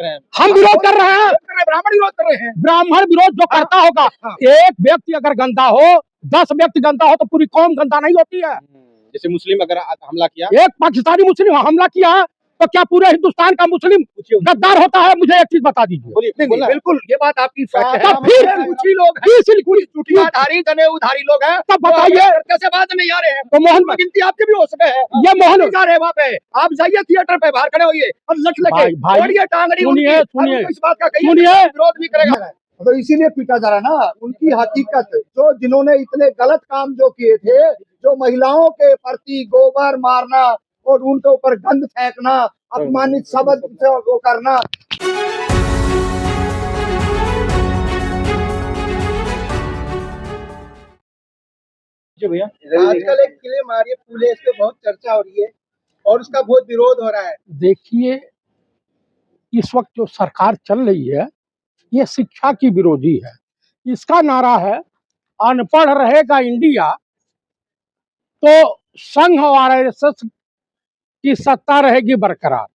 रहे हैं, हम विरोध कर रहे हैं, ब्राह्मण विरोध कर रहे हैं। ब्राह्मण विरोध जो करता होगा, एक व्यक्ति अगर गंदा हो, 10 व्यक्ति गंदा हो तो पूरी कौम गंदा नहीं होती है। जैसे मुस्लिम अगर हमला किया, एक पाकिस्तानी मुस्लिम हमला किया तो क्या पूरे हिंदुस्तान का मुस्लिम गद्दार होता है? मुझे एक चीज बता दीजिए। बिल्कुल ये बात आपकी सच है। तब फिर कुछ ही लोग चुटियाधारी तने उधारी लोग हैं, तब बताइए कैसे बात नहीं आ रहे हैं? तो मोहन गिनती आपके भी हो सके है, ये मोहन जा रहे वहाँ पे, आप जाइए थिएटर पे, बाहर खड़े होइए और लट लगे टांगड़ी, सुनिए इस बात का सुनिए विरोध भी करेगा। तो इसीलिए पीटा जा रहा है ना, उनकी हकीकत जो जिन्होंने इतने गलत काम जो किए थे, जो महिलाओं के प्रति गोबर मारना और उनके ऊपर गंद फेंकना, अपमानित शब्द से वो करना। जी भैया, आजकल एक किले मारिए फूले, इस पे बहुत चर्चा हो रही है और उसका बहुत विरोध हो रहा है। देखिए, इस वक्त जो सरकार चल रही है ये शिक्षा की विरोधी है। इसका नारा है अनपढ़ रहेगा इंडिया तो संघ और आरएसएस की सत्ता रहेगी बरकरार।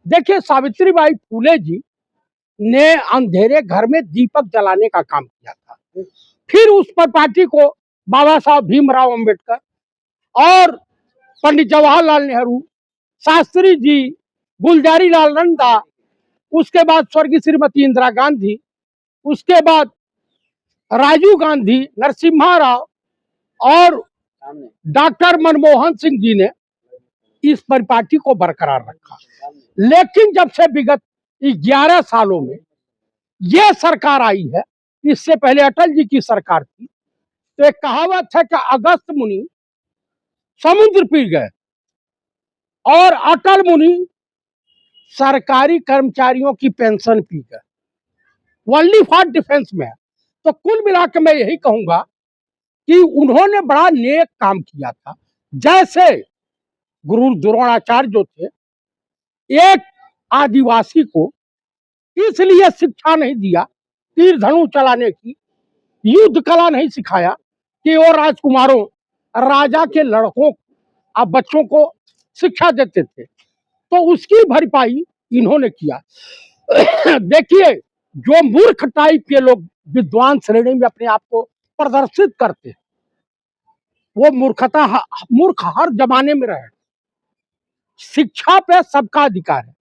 देखिए, सावित्रीबाई फूले जी ने अंधेरे घर में दीपक जलाने का काम किया था। फिर उस पर पार्टी को बाबा साहब भीमराव अंबेडकर और पंडित जवाहरलाल नेहरू, शास्त्री जी, गुलजारी लाल नंदा, उसके बाद स्वर्गीय श्रीमती इंदिरा गांधी, उसके बाद राजीव गांधी, नरसिम्हा राव और डॉक्टर मनमोहन सिंह जी ने इस परिपाटी को बरकरार रखा। लेकिन जब से विगत 11 सालों में यह सरकार आई है, इससे पहले अटल जी की सरकार थी, तो एक कहावत है कि अगस्त मुनि समुद्र पी गए और अटल मुनि सरकारी कर्मचारियों की पेंशन पी गए, ओनली फॉर डिफेंस में है। तो कुल मिलाकर मैं यही कहूंगा कि उन्होंने बड़ा नेक काम किया था। जैसे गुरु द्रोणाचार्य जो थे, एक आदिवासी को इसलिए शिक्षा नहीं दिया तीर धनुष चलाने की, युद्ध कला नहीं सिखाया कि वो राजकुमारों, राजा के लड़कों और बच्चों को शिक्षा देते थे, तो उसकी भरपाई इन्होंने किया। देखिए, जो मूर्ख टाइप के लोग विद्वान श्रेणी में अपने आप को प्रदर्शित करते हैं, वो मूर्ख हर जमाने में रहे। शिक्षा पे सबका अधिकार है।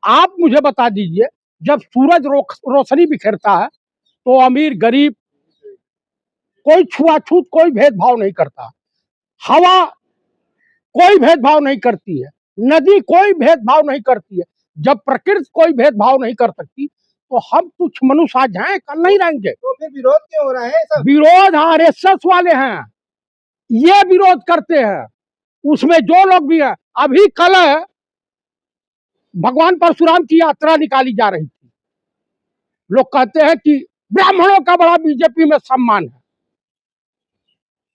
आप मुझे बता दीजिए, जब सूरज रोशनी बिखेरता है तो अमीर गरीब कोई छुआछूत, कोई भेदभाव नहीं करता। हवा कोई भेदभाव नहीं करती है, नदी कोई भेदभाव नहीं करती है। जब प्रकृति कोई भेदभाव नहीं कर सकती तो हम तुच्छ मनुष्य आज हैं, कल नहीं रहेंगे। तो फिर विरोध क्यों हो रहा है सब? विरोध आरएसएस वाले हैं, ये विरोध करते हैं। उसमें जो लोग भी हैं, अभी कल भगवान परशुराम की यात्रा निकाली जा रही थी। लोग कहते हैं कि ब्राह्मणों का बड़ा बीजेपी में सम्मान है।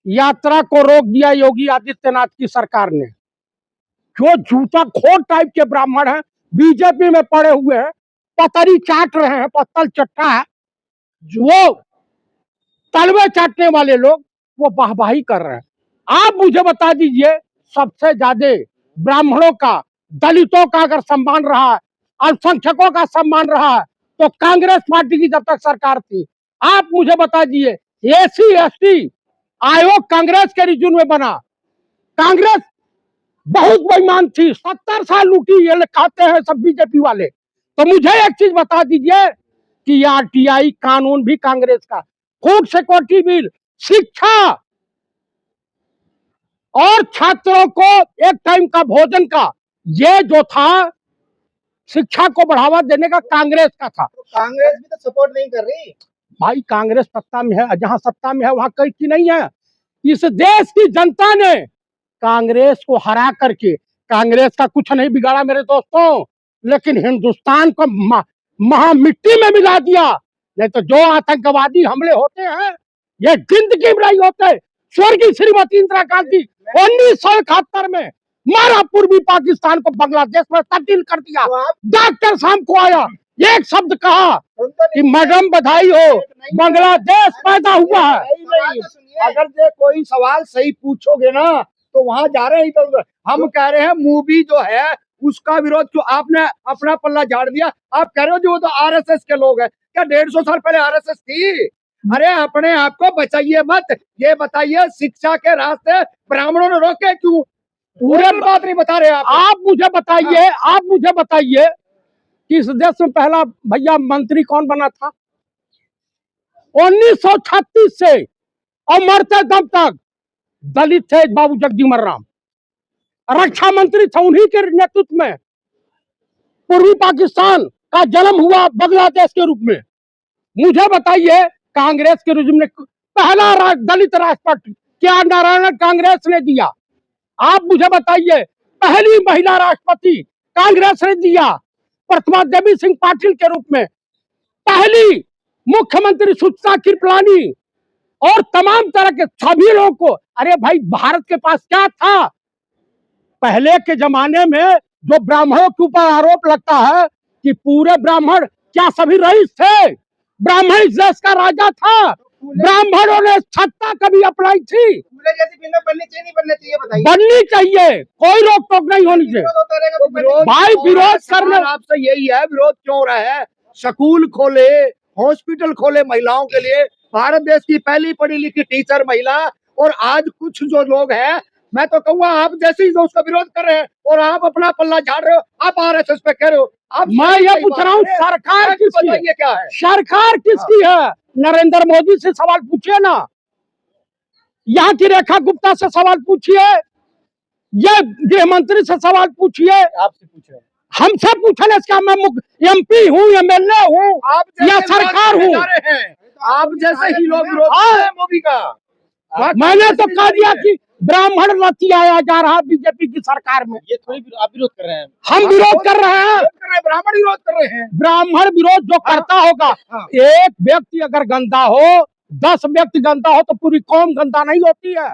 यात्रा को रोक दिया योगी आदित्यनाथ की सरकार ने। जो जूता खोर टाइप के ब्राह्मण हैं, बीजेपी में पड़े हुए हैं, पतरी चाट रहे हैं, पत्तल चट्टा है, वो तलवे चाटने वाले लोग वो वाहवाही कर रहे हैं। आप मुझे बता दीजिए, सबसे ज्यादा ब्राह्मणों का, दलितों का अगर सम्मान रहा है, अल्पसंख्यकों का सम्मान रहा है, तो कांग्रेस पार्टी की जब तक सरकार थी। आप मुझे बता दीजिए, एससी एसटी आयोग कांग्रेस के रिजून में बना। कांग्रेस बहुत बेईमान थी, 70 साल लूटी, ये कहते हैं सब बीजेपी वाले। तो मुझे एक चीज बता दीजिए कि आरटीआई कानून भी कांग्रेस का, फूड सिक्योरिटी बिल, शिक्षा और छात्रों को एक टाइम का भोजन का, ये जो था शिक्षा को बढ़ावा देने का, कांग्रेस का था। तो कांग्रेस भी तो सपोर्ट नहीं कर रही भाई। कांग्रेस सत्ता में है, जहां सत्ता में है वहां कहीं की नहीं है। इस देश की जनता ने कांग्रेस को हरा करके, कांग्रेस का कुछ नहीं बिगाड़ा मेरे दोस्तों, लेकिन हिंदुस्तान को महा मिट्टी में मिला दिया। नहीं तो जो आतंकवादी हमले होते हैं, ये जिंदगी में नहीं होते। स्वर्गीय श्रीमती इंदिरा गांधी 1971 में मारा पूर्वी पाकिस्तान को, बांग्लादेश में तब्दील कर दिया। डॉक्टर शाम को आया, एक शब्द कहा कि मैडम बधाई हो, बांग्लादेश पैदा हुआ है। अगर ये कोई सवाल सही पूछोगे ना तो वहाँ जा रहे हैं। तो हम कह रहे हैं मूवी जो है उसका विरोध क्यों आपने अपना पल्ला झाड़ दिया? आप कह रहे हो जो वो तो आरएसएस के लोग हैं। क्या 150 साल पहले आरएसएस थी? अरे अपने आप को बचाइए मत। ये बताइए शिक्षा के रास्ते ब्राह्मणों ने रोके क्यों? पूरे बात नहीं बता रहे आप मुझे बताइए कि इस देश में पहला भैया मंत्री कौन बना था 1936 से, और मरते दम तक दलित थे बाबू जगजीवन राम, रक्षा मंत्री थे उन्हीं के नेतृत्व में। पूर्वी पाकिस्तान का जन्म हुआ बांग्लादेश के रूप में। मुझे बताइए कांग्रेस के रिजिम ने पहला दलित राष्ट्रपति क्या नारायण कांग्रेस ने दिया? आप मुझे बताइए पहली महिला राष्ट्रपति कांग्रेस ने दिया प्रतिमा देवी सिंह पाटिल के रूप में, पहली मुख्यमंत्री सुचित्रा कृपलानी, और तमाम तरह के सभी लोगों को। अरे भाई भारत के पास क्या था? पहले के जमाने में जो ब्राह्मणों के ऊपर आरोप लगता है कि पूरे ब्राह्मण, क्या सभी रईस थे? ब्राह्मण इस देश का राजा था। ब्राह्मणों ने सत्ता कभी अपनाई थी? जैसी फिल्में बननी चाहिए नहीं बननी चाहिए बताइए? बननी चाहिए, कोई रोक टोक नहीं होनी चाहिए। भाई विरोध करने आपसे यही है, विरोध क्यों हो रहा है? स्कूल खोले, हॉस्पिटल खोले महिलाओं के लिए, भारत देश की पहली पढ़ी लिखी टीचर महिला, और आज कुछ जो लोग हैं, मैं तो कहूँगा आप जैसे ही जो उसका विरोध कर रहे हैं और आप अपना पल्ला झाड़ रहे हो, आप आरएसएस पे कह रहे हो। आप मैं ये पूछ रहा हूँ सरकार किसकी है? क्या है सरकार किसकी है? नरेंद्र मोदी से सवाल पूछिए ना, यहाँ की रेखा गुप्ता से सवाल पूछिए, ये गृह मंत्री से सवाल पूछिए। आपसे पूछे, हमसे पूछने इसका मैं एमपी हूँ, एमएलए हूँ या सरकार हूँ? आप जैसे ही लोग विरोध कर रहे हैं मोदी का। मैंने तो कह दिया कि ब्राह्मण लतियाया जा रहा बीजेपी की सरकार में। ये थोड़ी आप विरोध कर रहे हैं, हम विरोध कर रहे हैं, ब्राह्मण विरोध कर रहे हैं। ब्राह्मण विरोध जो करता होगा, एक व्यक्ति अगर गंदा हो, 10 व्यक्ति गंदा हो तो पूरी कौम गंदा नहीं होती है।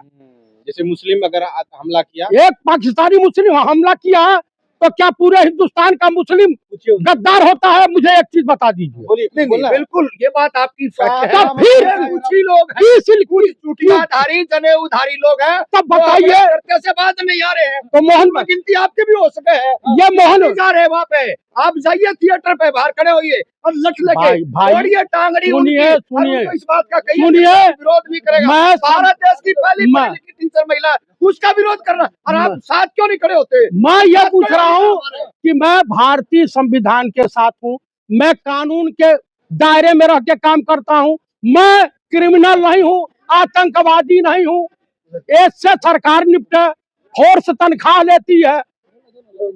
जैसे मुस्लिम अगर हमला किया, एक पाकिस्तानी मुस्लिम हमला किया तो क्या पूरे हिंदुस्तान का मुस्लिम गद्दार होता है? मुझे एक चीज बता दीजिए। नहीं, बिल्कुल ये बात आपकी फैक्ट है। फिर कुछ ही लोग चुटियाधारी जनेऊधारी लोग हैं, तब बताइए कैसे बात नहीं आ रहे हैं? तो मोहन गिनती आपके भी हो सके है, ये मोहन जा रहे हैं वहाँ पे। आप जाइए थिएटर पे, बाहर खड़े होइए और लठ लगे तोड़िए टांगड़ी उनकी, सुनिए इस बात का कहीं सुनिए, विरोध भी करेगा। भारत देश की पहली पढ़ी लिखी टीचर महिला, उसका विरोध करना, और आप साथ क्यों नहीं खड़े होते? मैं ये पूछ रहा हूँ कि मैं भारतीय संविधान के साथ हूँ, मैं कानून के दायरे में रह के काम करता हूँ, मैं क्रिमिनल नहीं हूँ, आतंकवादी नहीं हूँ। इससे सरकार निपटे, फोर्स तनख्वाह लेती है,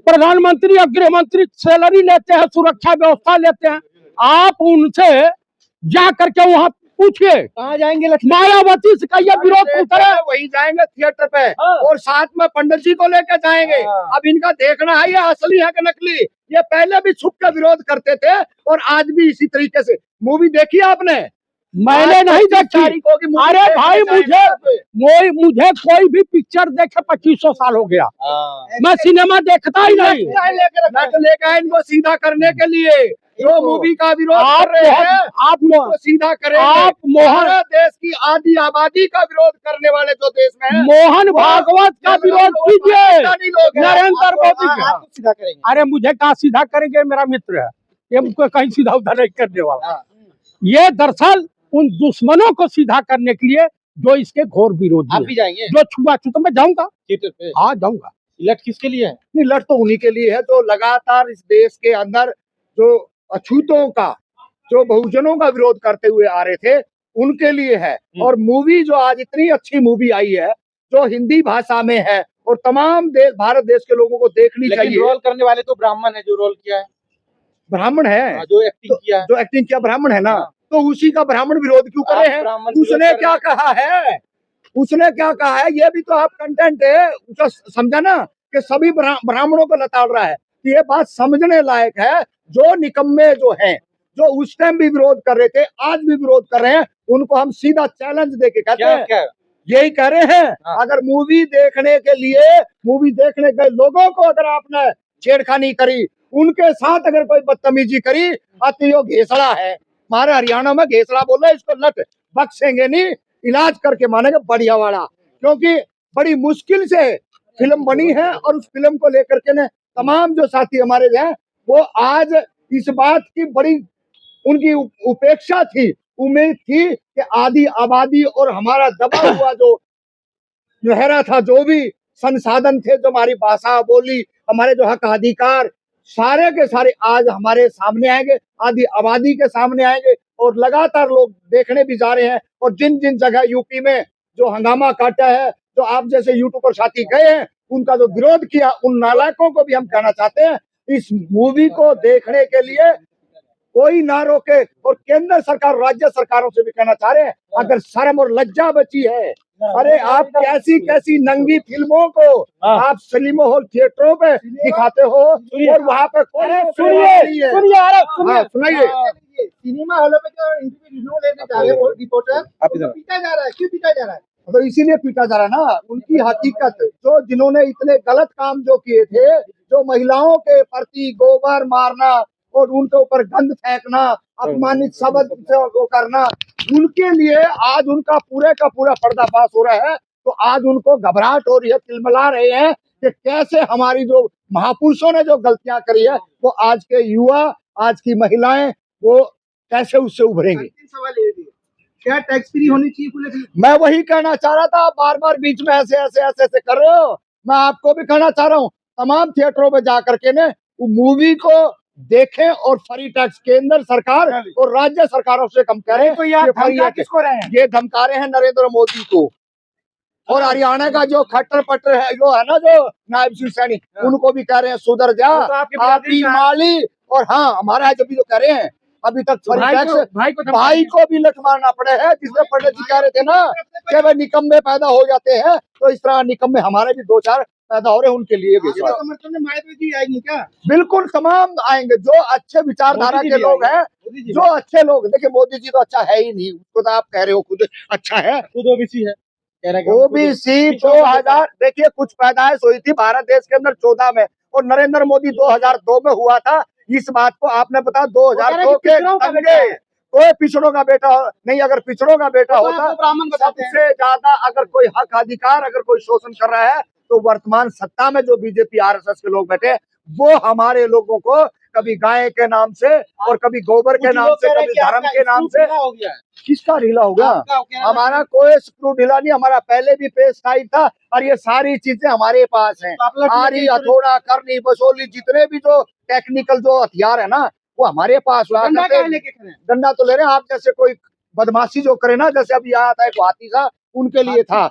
प्रधानमंत्री और गृह मंत्री सैलरी लेते हैं, सुरक्षा व्यवस्था लेते हैं। आप उनसे जा करके वहाँ पूछिए, कहाँ जाएंगे? मायावती से कहिए विरोध उतरे, वही जाएंगे थिएटर पे, और साथ में पंडित जी को लेकर जाएंगे। अब इनका देखना है ये असली है कि नकली। ये पहले भी छुप के विरोध करते थे और आज भी इसी तरीके से। मूवी देखी आपने? मैंने नहीं देखी। अरे भाई मुझे कोई भी पिक्चर देखे 2500 साल हो गया, मैं सिनेमा देखता ही नहीं। मैं तो लेकर आया इनको सीधा करने के लिए, जो मूवी का विरोध कर रहे हैं आप लोग सीधा करें। आप मोहन देश की आधी आबादी का विरोध करने वाले जो देश में है, मोहन भागवत का विरोध कीजिए नरेंद्र मोदी का। सीधा करेंगे। अरे मुझे कहा सीधा करेंगे, मेरा मित्र है, ये मुझको कहीं सीधा उधर नहीं करने वाला। ये दरअसल उन दुश्मनों को सीधा करने के लिए जो इसके घोर विरोधी आप भी जाएंगे? जो छुआ मैं जाऊंगा थिएटर पे। हाँ जाऊंगा। लठ किसके लिए है? नहीं, लठ तो उन्हीं के लिए है जो लगातार इस देश के अंदर जो अछूतों का, जो बहुजनों का विरोध करते हुए आ रहे थे, उनके लिए है। और मूवी जो आज इतनी अच्छी मूवी आई है, जो हिंदी भाषा में है और तमाम देश, भारत देश के लोगों को देखनी चाहिए। रोल करने वाले तो ब्राह्मण है, जो रोल किया है ब्राह्मण है, जो एक्टिंग किया ब्राह्मण है ना, तो उसी का ब्राह्मण विरोध क्यों करे हैं? उसने क्या कहा है? उसने क्या कहा है? ये भी तो आप कंटेंट है उसका, समझा ना, कि सभी ब्राह्मणों को लताड़ रहा है। ये बात समझने लायक है। जो निकम्मे जो हैं, जो उस टाइम भी विरोध कर रहे थे, आज भी विरोध कर रहे हैं, उनको हम सीधा चैलेंज देके कहते हैं, यही कह रहे हैं। अगर मूवी देखने के लिए, मूवी देखने के लोगों को अगर आपने छेड़खानी करी, उनके साथ अगर कोई बदतमीजी करी, तो यो घेसड़ा है। हमारे हरियाणा में घेसड़ा बोल रहे, इसको लट बख्शेंगे नहीं, इलाज करके मानेंगे बढ़िया वाला। क्योंकि बड़ी मुश्किल से फिल्म बनी है और उस फिल्म को लेकर के ने तमाम जो साथी हमारे हैं वो आज इस बात की बड़ी उनकी उपेक्षा थी, उम्मीद थी कि आधी आबादी और हमारा दबा हुआ जो लहरा था, जो भी संसाधन थे, जो हमारी भाषा बोली, हमारे जो हक अधिकार सारे के सारे आज हमारे सामने आएंगे, आधी आबादी के सामने आएंगे और लगातार लोग देखने भी जा रहे हैं। और जिन जिन जगह यूपी में जो हंगामा काटा है, जो आप जैसे यूट्यूबर साथी गए हैं, उनका जो विरोध किया, उन नालायकों को भी हम कहना चाहते हैं, इस मूवी को देखने के लिए कोई ना रोके। और केंद्र सरकार, राज्य सरकारों से भी कहना चाह रहे हैं, अगर शर्म और लज्जा बची है, अरे आप कैसी कैसी नंगी फिल्मों को आप सिनेमा हॉल थिएटरों पे दिखाते हो और वहाँ पे सुनिए सिनेमा हॉलों पे जो इंटरव्यू लेने जा रहे हैं वो रिपोर्टर पीटा जा रहा है, क्यों पीटा जा रहा है? तो इसीलिए पीटा जा रहा है ना, उनकी हकीकत, जो जिन्होंने इतने गलत काम जो किए थे, जो महिलाओं के प्रति गोबर मारना और उनके ऊपर गंद फेंकना, अपमानित शब्द को करना, उनके लिए आज उनका पूरे का पूरा पर्दाफाश हो रहा है। तो आज उनको घबराहट हो रही है, तिलमिला रहे हैं कि कैसे हमारी जो महापुरुषों ने जो गलतियां करी है, वो आज के युवा, आज की महिलाएं, वो कैसे उससे उभरेंगे। सवाल ये भी है, क्या टैक्स फ्री होनी चाहिए पुलिस? मैं वही कहना चाह रहा था, बार बार बीच में ऐसे ऐसे कर रहे हो। मैं आपको भी कहना चाह रहा हूँ, तमाम थिएटरों में जाकर के ने मूवी को देखें और फ्री टैक्स केंद्र सरकार और राज्य सरकारों से कम करें। तो यार धमका किसको रहे हैं? ये धमका रहे हैं नरेंद्र मोदी को और हरियाणा का जो खट्टर पट्टर है, जो है ना, जो नायब श्री सैनी, उनको भी कह रहे हैं सुधर जा, आपकी माली। और हाँ, हमारा जब भी जो कह रहे हैं, अभी तक भाई को भी लठ मारना पड़े है, जिसमें पंडित जी कह रहे थे ना कि भाई निकम्मे पैदा हो जाते हैं, तो इस तरह निकम्मे हमारे भी दो चार पैदा हो रहे हैं, उनके लिए भी समर्थन में मायावती जी आएंगी क्या? बिल्कुल तमाम आएंगे, जो अच्छे विचारधारा के लोग हैं, जो अच्छे लोग। देखिए मोदी जी तो अच्छा है ही नहीं, उसको तो आप कह रहे हो खुद अच्छा है, खुद ओबीसी है, ओबीसी 2000, देखिए कुछ पैदाइश हुई थी भारत देश के अंदर 14 में और नरेंद्र मोदी 2002 में हुआ था। इस बात को आपने पता 2002 के दंगे, कोई पिछड़ों का बेटा नहीं, अगर पिछड़ों का बेटा होता, सबसे ज्यादा अगर कोई हक अधिकार, अगर कोई शोषण कर रहा है, तो वर्तमान सत्ता में जो बीजेपी आरएसएस के लोग बैठे, वो हमारे लोगों को कभी गाय के नाम से और कभी गोबर के नाम से, कभी धर्म के नाम से। किसका ढीला हो गया? हमारा कोई स्क्रू ढीला नहीं, हमारा पहले भी पेश टाइट था और ये सारी चीजें हमारे पास हैं। आरी, हथौड़ा, करनी, बसोली, जितने भी जो टेक्निकल जो हथियार है ना, वो हमारे पास हुआ करते। डंडा तो ले रहे हैं, आप जैसे कोई बदमाशी जो करे ना, जैसे अभी आया था एक हाथी सा, उनके लिए था।